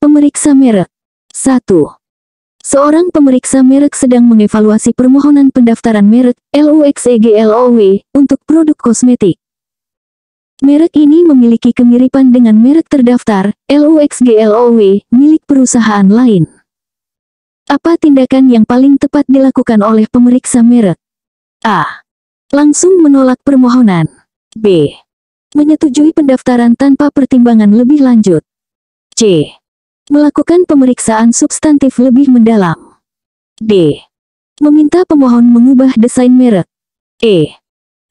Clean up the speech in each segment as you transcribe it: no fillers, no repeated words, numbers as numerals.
Pemeriksa merek. 1. Seorang pemeriksa merek sedang mengevaluasi permohonan pendaftaran merek LUXEGLOW untuk produk kosmetik. Merek ini memiliki kemiripan dengan merek terdaftar LUXGLOW milik perusahaan lain. Apa tindakan yang paling tepat dilakukan oleh pemeriksa merek? A. Langsung menolak permohonan. B. Menyetujui pendaftaran tanpa pertimbangan lebih lanjut. C. Melakukan pemeriksaan substantif lebih mendalam. D. Meminta pemohon mengubah desain merek. E.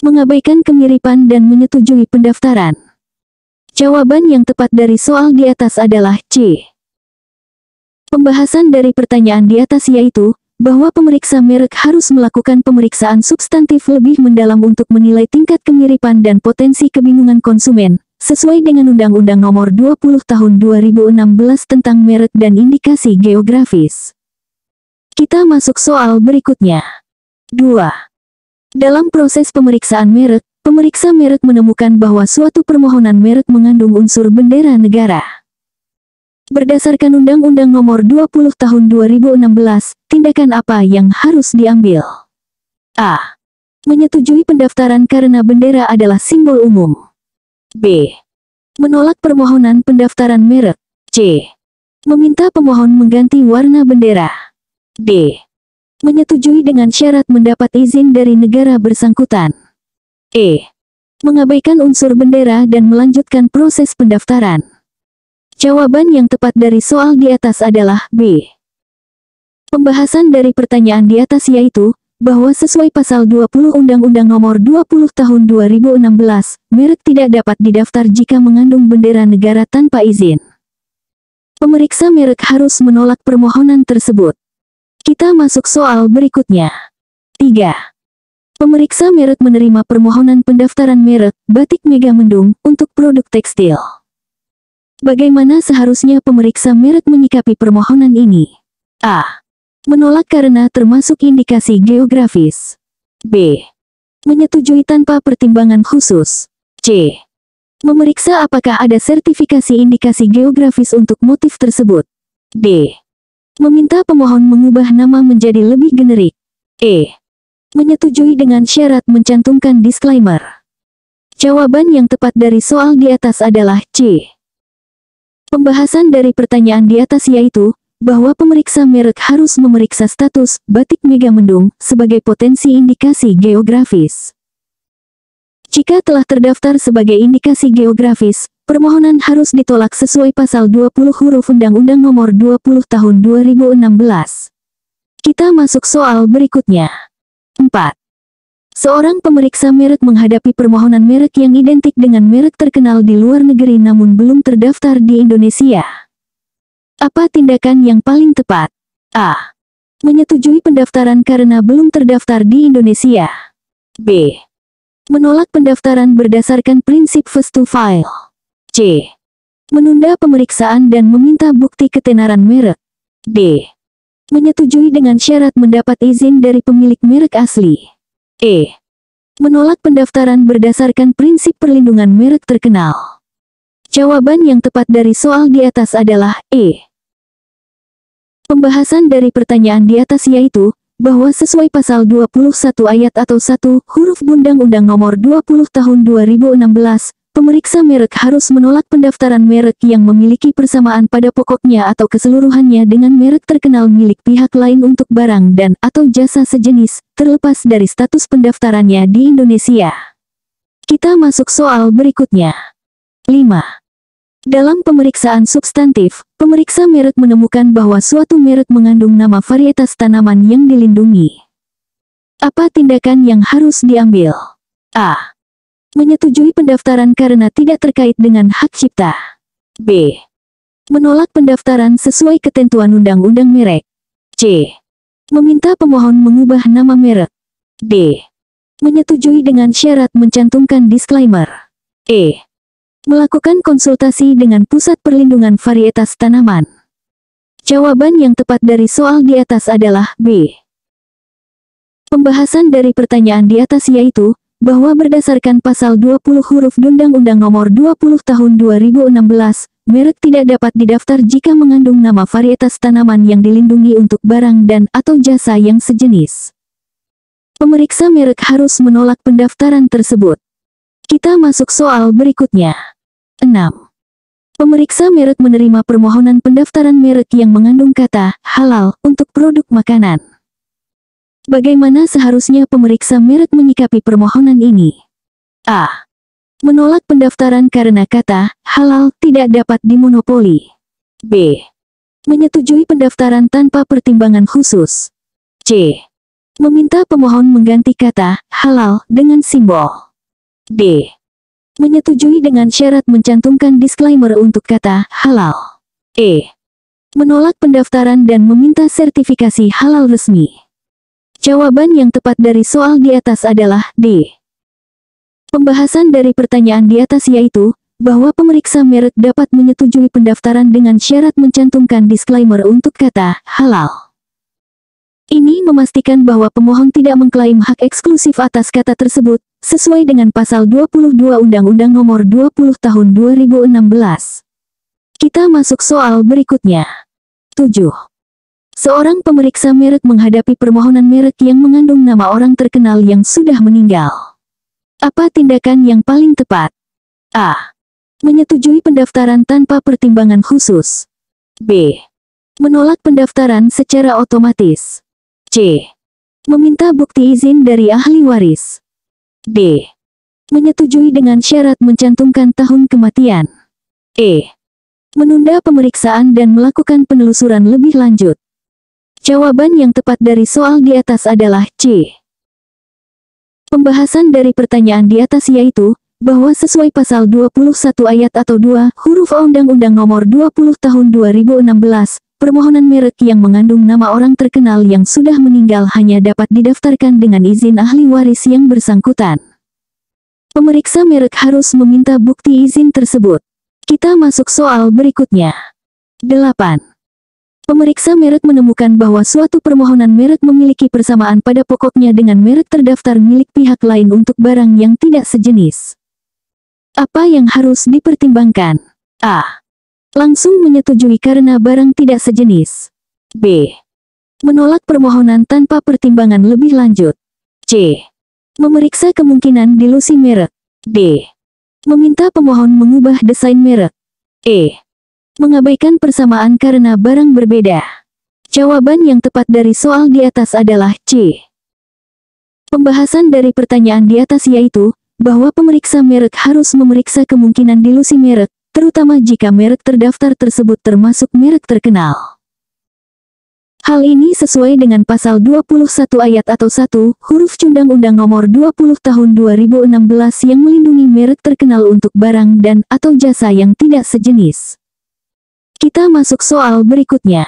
Mengabaikan kemiripan dan menyetujui pendaftaran. Jawaban yang tepat dari soal di atas adalah C. Pembahasan dari pertanyaan di atas yaitu, bahwa pemeriksa merek harus melakukan pemeriksaan substantif lebih mendalam untuk menilai tingkat kemiripan dan potensi kebingungan konsumen, sesuai dengan Undang-Undang Nomor 20 Tahun 2016 tentang merek dan indikasi geografis. Kita masuk soal berikutnya. 2. Dalam proses pemeriksaan merek, pemeriksa merek menemukan bahwa suatu permohonan merek mengandung unsur bendera negara. Berdasarkan Undang-Undang Nomor 20 Tahun 2016, tindakan apa yang harus diambil? A. Menyetujui pendaftaran karena bendera adalah simbol umum. B. Menolak permohonan pendaftaran merek. C. Meminta pemohon mengganti warna bendera. D. Menyetujui dengan syarat mendapat izin dari negara bersangkutan. E. Mengabaikan unsur bendera dan melanjutkan proses pendaftaran. Jawaban yang tepat dari soal di atas adalah B. Pembahasan dari pertanyaan di atas yaitu, bahwa sesuai pasal 20 Undang-Undang Nomor 20 Tahun 2016, merek tidak dapat didaftar jika mengandung bendera negara tanpa izin. Pemeriksa merek harus menolak permohonan tersebut. Kita masuk soal berikutnya. 3. Pemeriksa merek menerima permohonan pendaftaran merek Batik Mega Mendung untuk produk tekstil. Bagaimana seharusnya pemeriksa merek menyikapi permohonan ini? A. Menolak karena termasuk indikasi geografis. B. Menyetujui tanpa pertimbangan khusus. C. Memeriksa apakah ada sertifikasi indikasi geografis untuk motif tersebut. D. Meminta pemohon mengubah nama menjadi lebih generik. E. Menyetujui dengan syarat mencantumkan disclaimer. Jawaban yang tepat dari soal di atas adalah C. Pembahasan dari pertanyaan di atas yaitu, bahwa pemeriksa merek harus memeriksa status Batik Mega Mendung sebagai potensi indikasi geografis. Jika telah terdaftar sebagai indikasi geografis, permohonan harus ditolak sesuai pasal 20 huruf Undang-Undang Nomor 20 Tahun 2016. Kita masuk soal berikutnya. 4. Seorang pemeriksa merek menghadapi permohonan merek yang identik dengan merek terkenal di luar negeri namun belum terdaftar di Indonesia. Apa tindakan yang paling tepat? A. Menyetujui pendaftaran karena belum terdaftar di Indonesia. B. Menolak pendaftaran berdasarkan prinsip first to file. C. Menunda pemeriksaan dan meminta bukti ketenaran merek. D. Menyetujui dengan syarat mendapat izin dari pemilik merek asli. E. Menolak pendaftaran berdasarkan prinsip perlindungan merek terkenal. Jawaban yang tepat dari soal di atas adalah E. Pembahasan dari pertanyaan di atas yaitu, bahwa sesuai pasal 21 ayat atau 1 huruf Undang-Undang Nomor 20 Tahun 2016, pemeriksa merek harus menolak pendaftaran merek yang memiliki persamaan pada pokoknya atau keseluruhannya dengan merek terkenal milik pihak lain untuk barang dan atau jasa sejenis, terlepas dari status pendaftarannya di Indonesia. Kita masuk soal berikutnya. 5. Dalam pemeriksaan substantif, pemeriksa merek menemukan bahwa suatu merek mengandung nama varietas tanaman yang dilindungi. Apa tindakan yang harus diambil? A. Menyetujui pendaftaran karena tidak terkait dengan hak cipta. B. Menolak pendaftaran sesuai ketentuan undang-undang merek. C. Meminta pemohon mengubah nama merek. D. Menyetujui dengan syarat mencantumkan disclaimer. E. Melakukan konsultasi dengan Pusat Perlindungan Varietas Tanaman. Jawaban yang tepat dari soal di atas adalah B. Pembahasan dari pertanyaan di atas yaitu, bahwa berdasarkan pasal 20 huruf Undang-Undang Nomor 20 Tahun 2016, merek tidak dapat didaftar jika mengandung nama varietas tanaman yang dilindungi untuk barang dan atau jasa yang sejenis. Pemeriksa merek harus menolak pendaftaran tersebut. Kita masuk soal berikutnya. 6. Pemeriksa merek menerima permohonan pendaftaran merek yang mengandung kata halal untuk produk makanan. Bagaimana seharusnya pemeriksa merek menyikapi permohonan ini? A. Menolak pendaftaran karena kata halal tidak dapat dimonopoli. B. Menyetujui pendaftaran tanpa pertimbangan khusus. C. Meminta pemohon mengganti kata halal dengan simbol. D. Menyetujui dengan syarat mencantumkan disclaimer untuk kata halal. E. Menolak pendaftaran dan meminta sertifikasi halal resmi. Jawaban yang tepat dari soal di atas adalah D. Pembahasan dari pertanyaan di atas yaitu, bahwa pemeriksa merek dapat menyetujui pendaftaran dengan syarat mencantumkan disclaimer untuk kata halal. Ini memastikan bahwa pemohon tidak mengklaim hak eksklusif atas kata tersebut, sesuai dengan pasal 22 Undang-Undang Nomor 20 Tahun 2016. Kita masuk soal berikutnya. 7. Seorang pemeriksa merek menghadapi permohonan merek yang mengandung nama orang terkenal yang sudah meninggal. Apa tindakan yang paling tepat? A. Menyetujui pendaftaran tanpa pertimbangan khusus. B. Menolak pendaftaran secara otomatis. C. Meminta bukti izin dari ahli waris. D. Menyetujui dengan syarat mencantumkan tahun kematian. E. Menunda pemeriksaan dan melakukan penelusuran lebih lanjut. Jawaban yang tepat dari soal di atas adalah C. Pembahasan dari pertanyaan di atas yaitu, bahwa sesuai pasal 21 ayat atau 2 huruf A Undang-Undang Nomor 20 Tahun 2016, permohonan merek yang mengandung nama orang terkenal yang sudah meninggal hanya dapat didaftarkan dengan izin ahli waris yang bersangkutan. Pemeriksa merek harus meminta bukti izin tersebut. Kita masuk soal berikutnya. 8. Pemeriksa merek menemukan bahwa suatu permohonan merek memiliki persamaan pada pokoknya dengan merek terdaftar milik pihak lain untuk barang yang tidak sejenis. Apa yang harus dipertimbangkan? A. Langsung menyetujui karena barang tidak sejenis. B. Menolak permohonan tanpa pertimbangan lebih lanjut. C. Memeriksa kemungkinan dilusi merek. D. Meminta pemohon mengubah desain merek. E. Mengabaikan persamaan karena barang berbeda. Jawaban yang tepat dari soal di atas adalah C. Pembahasan dari pertanyaan di atas yaitu, bahwa pemeriksa merek harus memeriksa kemungkinan dilusi merek, terutama jika merek terdaftar tersebut termasuk merek terkenal. Hal ini sesuai dengan pasal 21 ayat atau 1 huruf C Undang-Undang Nomor 20 Tahun 2016 yang melindungi merek terkenal untuk barang dan atau jasa yang tidak sejenis. Kita masuk soal berikutnya.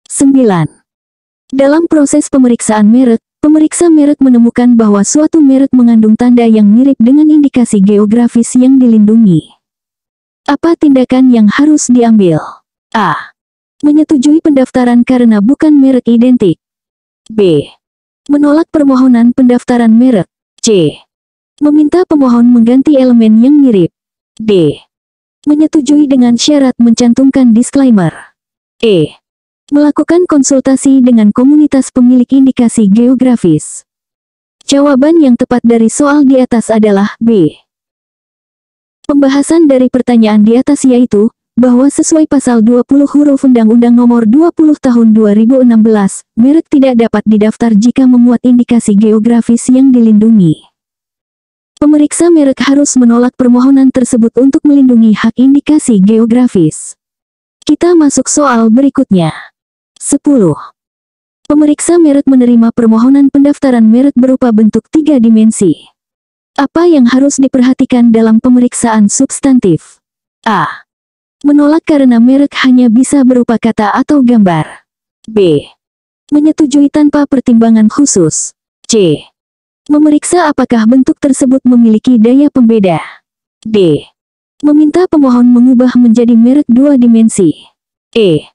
9. Dalam proses pemeriksaan merek, pemeriksa merek menemukan bahwa suatu merek mengandung tanda yang mirip dengan indikasi geografis yang dilindungi. Apa tindakan yang harus diambil? A. Menyetujui pendaftaran karena bukan merek identik. B. Menolak permohonan pendaftaran merek. C. Meminta pemohon mengganti elemen yang mirip. D. Menyetujui dengan syarat mencantumkan disclaimer. E. Melakukan konsultasi dengan komunitas pemilik indikasi geografis. Jawaban yang tepat dari soal di atas adalah B. Pembahasan dari pertanyaan di atas yaitu, bahwa sesuai pasal 20 huruf Undang-Undang Nomor 20 Tahun 2016, merek tidak dapat didaftar jika memuat indikasi geografis yang dilindungi. Pemeriksa merek harus menolak permohonan tersebut untuk melindungi hak indikasi geografis. Kita masuk soal berikutnya. 10. Pemeriksa merek menerima permohonan pendaftaran merek berupa bentuk 3 dimensi. Apa yang harus diperhatikan dalam pemeriksaan substantif? A. Menolak karena merek hanya bisa berupa kata atau gambar. B. Menyetujui tanpa pertimbangan khusus. C. Memeriksa apakah bentuk tersebut memiliki daya pembeda. D. Meminta pemohon mengubah menjadi merek 2 dimensi. E.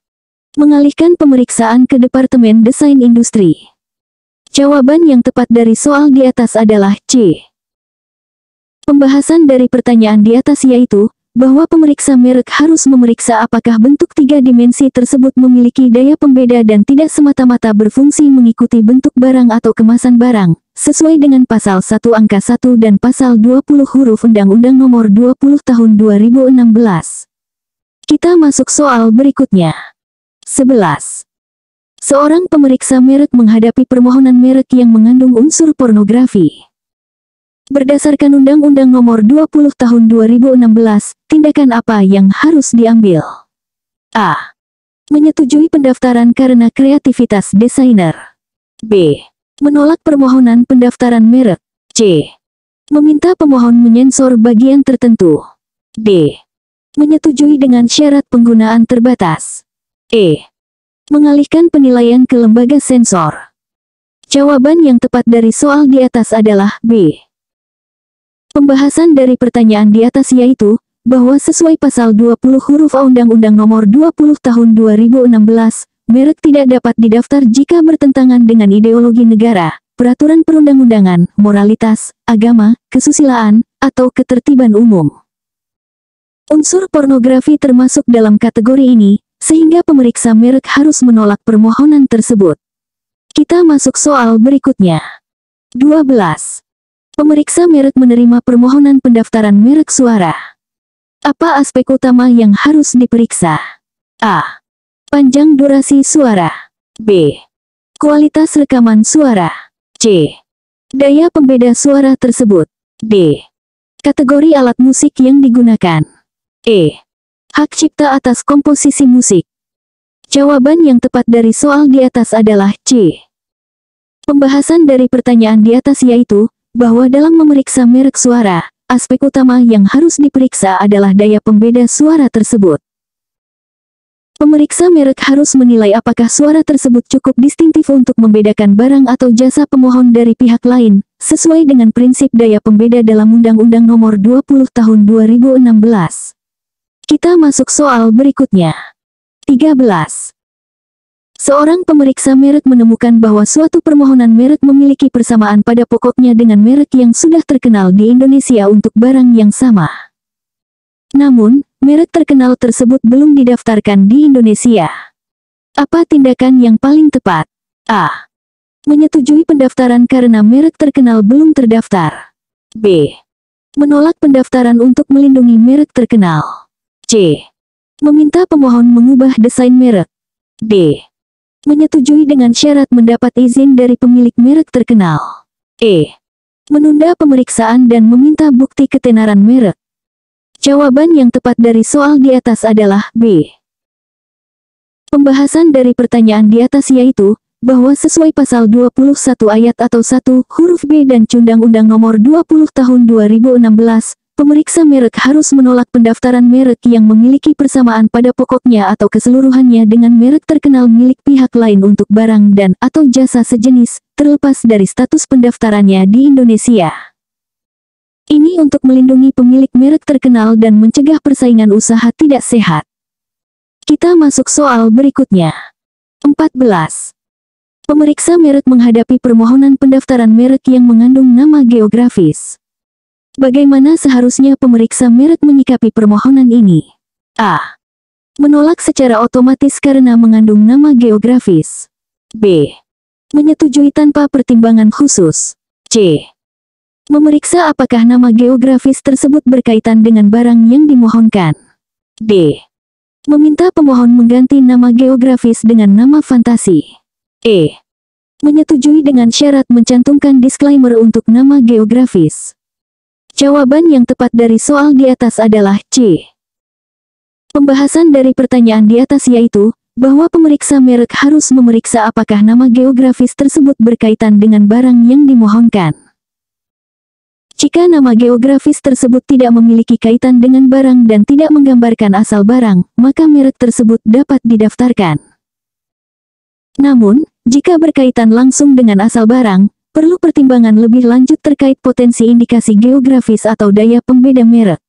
Mengalihkan pemeriksaan ke Departemen Desain Industri. Jawaban yang tepat dari soal di atas adalah C. Pembahasan dari pertanyaan di atas yaitu, bahwa pemeriksa merek harus memeriksa apakah bentuk tiga dimensi tersebut memiliki daya pembeda dan tidak semata-mata berfungsi mengikuti bentuk barang atau kemasan barang, sesuai dengan Pasal 1 Angka 1 dan Pasal 20 huruf Undang-Undang Nomor 20 Tahun 2016. Kita masuk soal berikutnya. 11. Seorang pemeriksa merek menghadapi permohonan merek yang mengandung unsur pornografi. Berdasarkan Undang-Undang Nomor 20 Tahun 2016, tindakan apa yang harus diambil? A. Menyetujui pendaftaran karena kreativitas desainer. B. Menolak permohonan pendaftaran merek. C. Meminta pemohon menyensor bagian tertentu. D. Menyetujui dengan syarat penggunaan terbatas. E. Mengalihkan penilaian ke lembaga sensor. Jawaban yang tepat dari soal di atas adalah B. Pembahasan dari pertanyaan di atas yaitu, bahwa sesuai Pasal 20 huruf A Undang-Undang Nomor 20 Tahun 2016, merek tidak dapat didaftar jika bertentangan dengan ideologi negara, peraturan perundang-undangan, moralitas, agama, kesusilaan, atau ketertiban umum. Unsur pornografi termasuk dalam kategori ini, sehingga pemeriksa merek harus menolak permohonan tersebut. Kita masuk soal berikutnya. 12. Pemeriksa merek menerima permohonan pendaftaran merek suara. Apa aspek utama yang harus diperiksa? A. Panjang durasi suara. B. Kualitas rekaman suara. C. Daya pembeda suara tersebut. D. Kategori alat musik yang digunakan. E. Hak cipta atas komposisi musik. Jawaban yang tepat dari soal di atas adalah C. Pembahasan dari pertanyaan di atas yaitu, bahwa dalam memeriksa merek suara, aspek utama yang harus diperiksa adalah daya pembeda suara tersebut. Pemeriksa merek harus menilai apakah suara tersebut cukup distintif untuk membedakan barang atau jasa pemohon dari pihak lain, sesuai dengan prinsip daya pembeda dalam Undang-Undang Nomor 20 Tahun 2016. Kita masuk soal berikutnya. 13. Seorang pemeriksa merek menemukan bahwa suatu permohonan merek memiliki persamaan pada pokoknya dengan merek yang sudah terkenal di Indonesia untuk barang yang sama. Namun, merek terkenal tersebut belum didaftarkan di Indonesia. Apa tindakan yang paling tepat? A. Menyetujui pendaftaran karena merek terkenal belum terdaftar. B. Menolak pendaftaran untuk melindungi merek terkenal. C. Meminta pemohon mengubah desain merek. D. Menyetujui dengan syarat mendapat izin dari pemilik merek terkenal. E. Menunda pemeriksaan dan meminta bukti ketenaran merek. Jawaban yang tepat dari soal di atas adalah B. Pembahasan dari pertanyaan di atas yaitu, bahwa sesuai Pasal 21 ayat atau 1 huruf B dan Undang-Undang Nomor 20 Tahun 2016, pemeriksa merek harus menolak pendaftaran merek yang memiliki persamaan pada pokoknya atau keseluruhannya dengan merek terkenal milik pihak lain untuk barang dan atau jasa sejenis, terlepas dari status pendaftarannya di Indonesia. Ini untuk melindungi pemilik merek terkenal dan mencegah persaingan usaha tidak sehat. Kita masuk soal berikutnya. 14. Pemeriksa merek menghadapi permohonan pendaftaran merek yang mengandung nama geografis. Bagaimana seharusnya pemeriksa merek menyikapi permohonan ini? A. Menolak secara otomatis karena mengandung nama geografis. B. Menyetujui tanpa pertimbangan khusus. C. Memeriksa apakah nama geografis tersebut berkaitan dengan barang yang dimohonkan. D. Meminta pemohon mengganti nama geografis dengan nama fantasi. E. Menyetujui dengan syarat mencantumkan disclaimer untuk nama geografis. Jawaban yang tepat dari soal di atas adalah C. Pembahasan dari pertanyaan di atas yaitu, bahwa pemeriksa merek harus memeriksa apakah nama geografis tersebut berkaitan dengan barang yang dimohonkan. Jika nama geografis tersebut tidak memiliki kaitan dengan barang dan tidak menggambarkan asal barang, maka merek tersebut dapat didaftarkan. Namun, jika berkaitan langsung dengan asal barang, perlu pertimbangan lebih lanjut terkait potensi indikasi geografis atau daya pembeda merek.